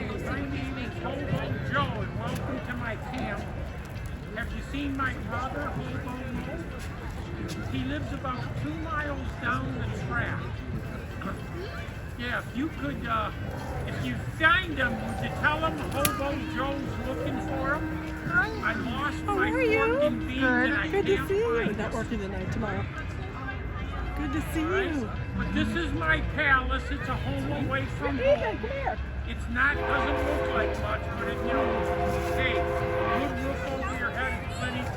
My name is Hobo Joe, and welcome to my camp. Have you seen my brother, Hobo Mo? He lives about 2 miles down the track. Yeah, if you could, if you find him, would you tell him Hobo Joe's looking for him? I lost my pork and beans and I Good to can't see you. find Not him. working tonight, tomorrow. Good to see Right? you. But this is my palace. It's a home away from Ethan, home. come here. It's not, doesn't look like much, but it, you know, hey, a good roof over your head is plenty to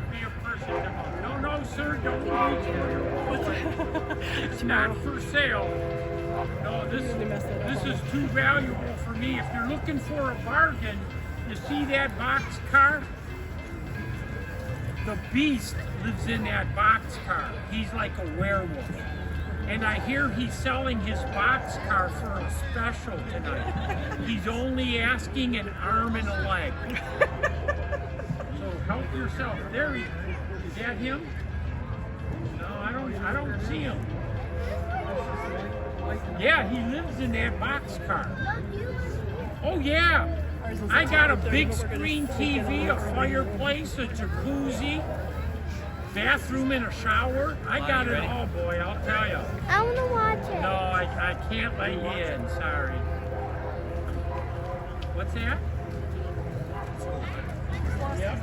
be a person to. No, no, sir, don't reach for your wallet. It's not for sale. No, this is too valuable for me. If you're looking for a bargain, you see that box car? The beast lives in that box car. He's like a werewolf. And I hear he's selling his box car for a special tonight. He's only asking an arm and a leg. So help yourself. There he is. That him? No, I don't see him. Yeah, he lives in that box car. Oh yeah. I got a big screen TV, a fireplace, a jacuzzi, bathroom and a shower. I got it all, boy, I'll tell you. I want to watch it. No, I can't let you in, sorry. What's that? Yep.